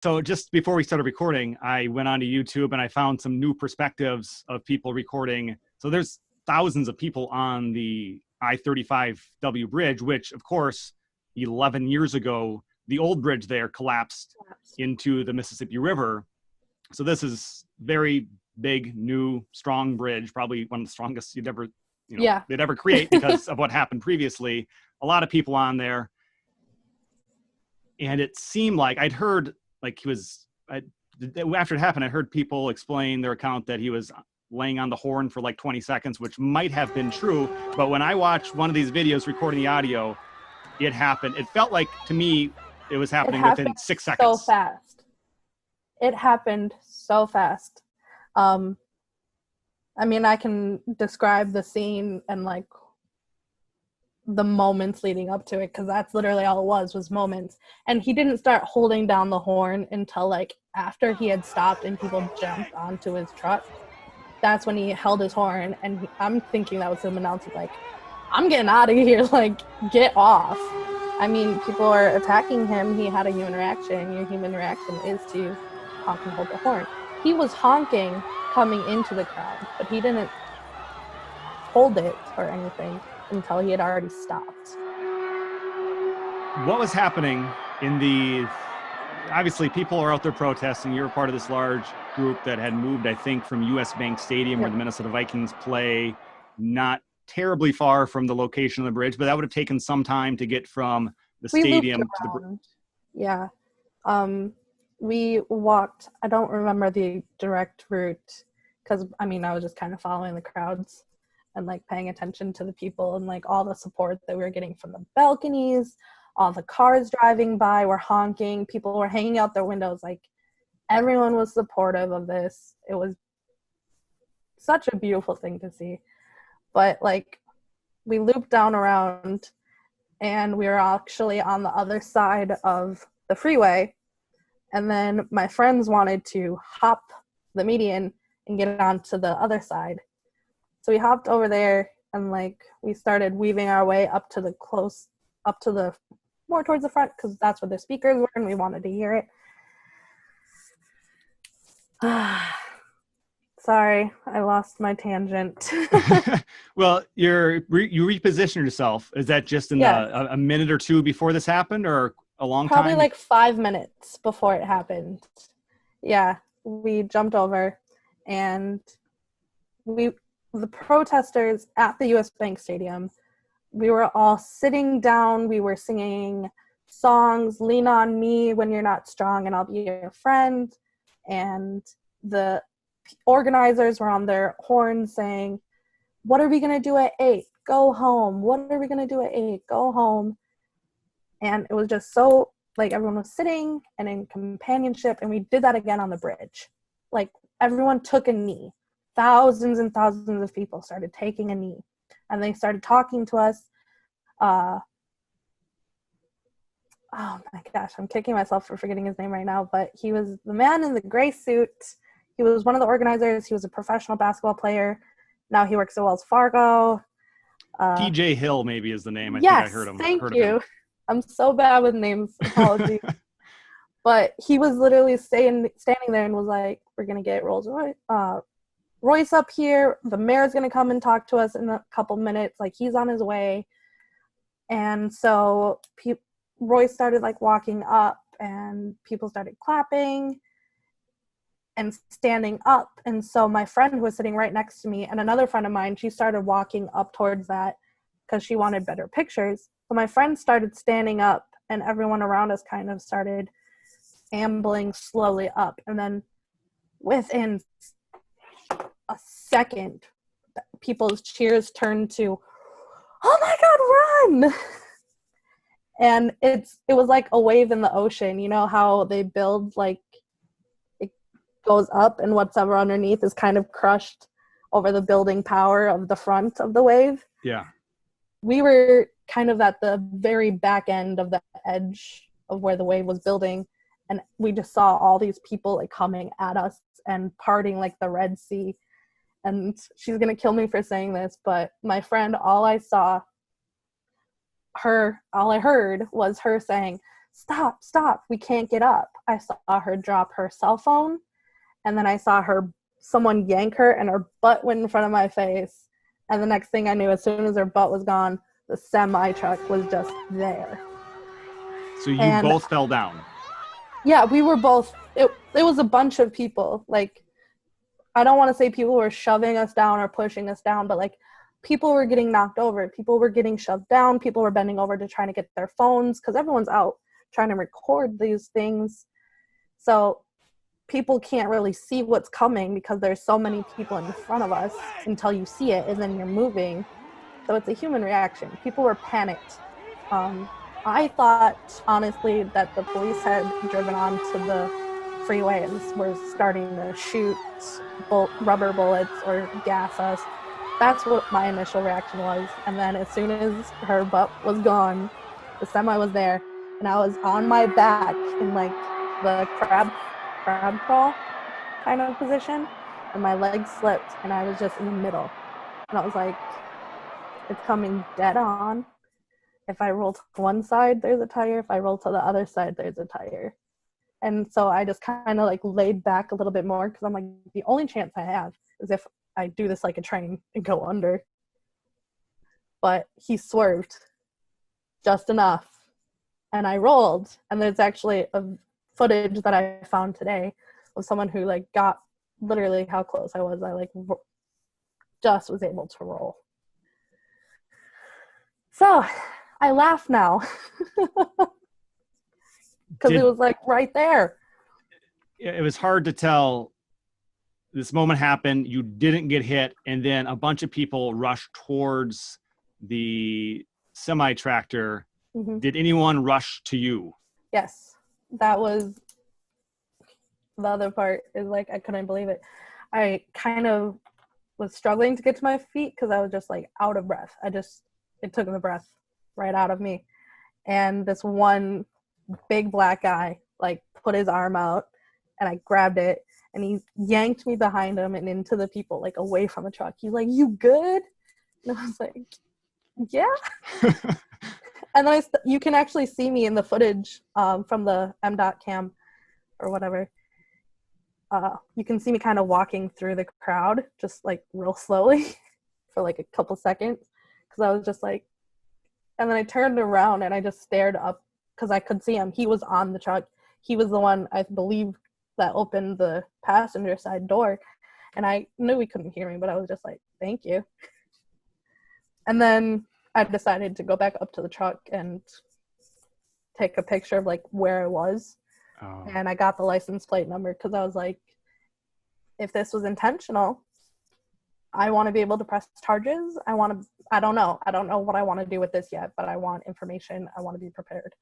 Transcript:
So just before we started recording, I went onto YouTube and I found some new perspectives of people recording. So there's thousands of people on the I-35W bridge, which of course, 11 years ago, the old bridge there collapsed into the Mississippi River. So this is very big, new, strong bridge, probably one of the strongest you'd ever, they'd ever create because of what happened previously. A lot of people on there. And it seemed like I'd heard, like after it happened, I heard people explain their account that he was laying on the horn for like 20 seconds, which might have been true. But when I watched one of these videos recording the audio, it happened. It felt like, to me, it was happening within 6 seconds. So fast. It happened so fast. I mean, I can describe the scene and like the moments leading up to it, because that's literally all it was moments. And he didn't start holding down the horn until like after he had stopped and people jumped onto his truck. That's when he held his horn, and I'm thinking that was him announcing like, I'm getting out of here, like, get off. I mean, people are attacking him. He had a human reaction. Your human reaction is to honk and hold the horn. He was honking coming into the crowd, but he didn't hold it or anything until he had already stopped. What was happening obviously people are out there protesting. You're a part of this large group that had moved, I think, from US Bank Stadium where the Minnesota Vikings play, not terribly far from the location of the bridge, but that would have taken some time to get from the stadium to the bridge. Yeah. We walked, I don't remember the direct route, because I mean, I was just kind of following the crowds and like paying attention to the people and like all the support that we were getting from the balconies. All the cars driving by were honking. People were hanging out their windows. Like, everyone was supportive of this. It was such a beautiful thing to see. But like, we looped down around and we were actually on the other side of the freeway. And then my friends wanted to hop the median and get onto the other side. So we hopped over there and like we started weaving our way up to the more towards the front, because that's where the speakers were and we wanted to hear it. Sorry, I lost my tangent. Well, you repositioned yourself. Is that just in a minute or two before this happened, or a long time? Probably like 5 minutes before it happened. Yeah, we jumped over, and the protesters at the US Bank Stadium, we were all sitting down. We were singing songs, Lean on Me When You're Not Strong and I'll Be Your Friend. And the organizers were on their horns saying, what are we going to do at 8? Go home. What are we going to do at 8? Go home. And it was just so, like, everyone was sitting and in companionship. And we did that again on the bridge. Like, everyone took a knee. Thousands and thousands of people started taking a knee. And they started talking to us. Oh my gosh, I'm kicking myself for forgetting his name right now, but he was the man in the gray suit. He was one of the organizers. He was a professional basketball player. Now he works at Wells Fargo. TJ Hill maybe is the name. I yes, think I heard him. Thank you. I'm so bad with names. Apologies. But he was literally standing there and was like, we're going to get Royce up here. The mayor's going to come and talk to us in a couple minutes. Like, he's on his way. And so Royce started like walking up and people started clapping and standing up. And so my friend was sitting right next to me, and another friend of mine, she started walking up towards that because she wanted better pictures. So my friend started standing up and everyone around us kind of started ambling slowly up. And then within a second, people's cheers turned to, oh my God, run! And it was like a wave in the ocean. You know how they build, like, it goes up and whatever underneath is kind of crushed over the building power of the front of the wave? Yeah. We were kind of at the very back end of the edge of where the wave was building, and we just saw all these people like coming at us and parting like the Red Sea. And she's gonna kill me for saying this, but my friend, all I heard was her saying, stop, we can't get up. I saw her drop her cell phone, and then I saw someone yank her, and her butt went in front of my face. And the next thing I knew, as soon as her butt was gone, the semi truck was just there. So you both fell down? Yeah, we were both. It was a bunch of people. Like, I don't want to say people were shoving us down or pushing us down, but like people were getting knocked over. People were getting shoved down. People were bending over to try to get their phones because everyone's out trying to record these things. So people can't really see what's coming because there's so many people in front of us until you see it, and then you're moving. So it's a human reaction. People were panicked. I thought, honestly, that the police had driven onto the freeway and were starting to shoot rubber bullets or gas us. That's what my initial reaction was. And then as soon as her butt was gone, the semi was there, and I was on my back in like the crab crawl kind of position, and my legs slipped, and I was just in the middle. And I was like, it's coming dead on. If I roll to one side, there's a tire. If I roll to the other side, there's a tire. And so I just kind of like laid back a little bit more because I'm like, the only chance I have is if I do this like a train and go under. But he swerved just enough, and I rolled. And there's actually a footage that I found today of someone who like got literally how close I was. I like just was able to roll. So I laugh now because it was like right there. It was hard to tell. This moment happened, you didn't get hit, and then a bunch of people rushed towards the semi-tractor. Mm-hmm. Did anyone rush to you? Yes. That was the other part, is like I couldn't believe it. I kind of was struggling to get to my feet because I was just like out of breath. It took the breath right out of me. And this one big black guy like put his arm out, and I grabbed it, and he yanked me behind him and into the people, like away from the truck. He's like, "You good?" And I was like, "Yeah." And then you can actually see me in the footage from the M.dot cam or whatever. You can see me kind of walking through the crowd, just like real slowly for like a couple seconds, because I was just like, and then I turned around and I just stared up because I could see him. He was on the truck. He was the one, I believe, that opened the passenger side door, and I knew he couldn't hear me, but I was just like, "Thank you." And then I decided to go back up to the truck and take a picture of like where I was. Oh. And I got the license plate number because I was like, if this was intentional, I want to be able to press charges. I don't know what I want to do with this yet, but I want information. I want to be prepared.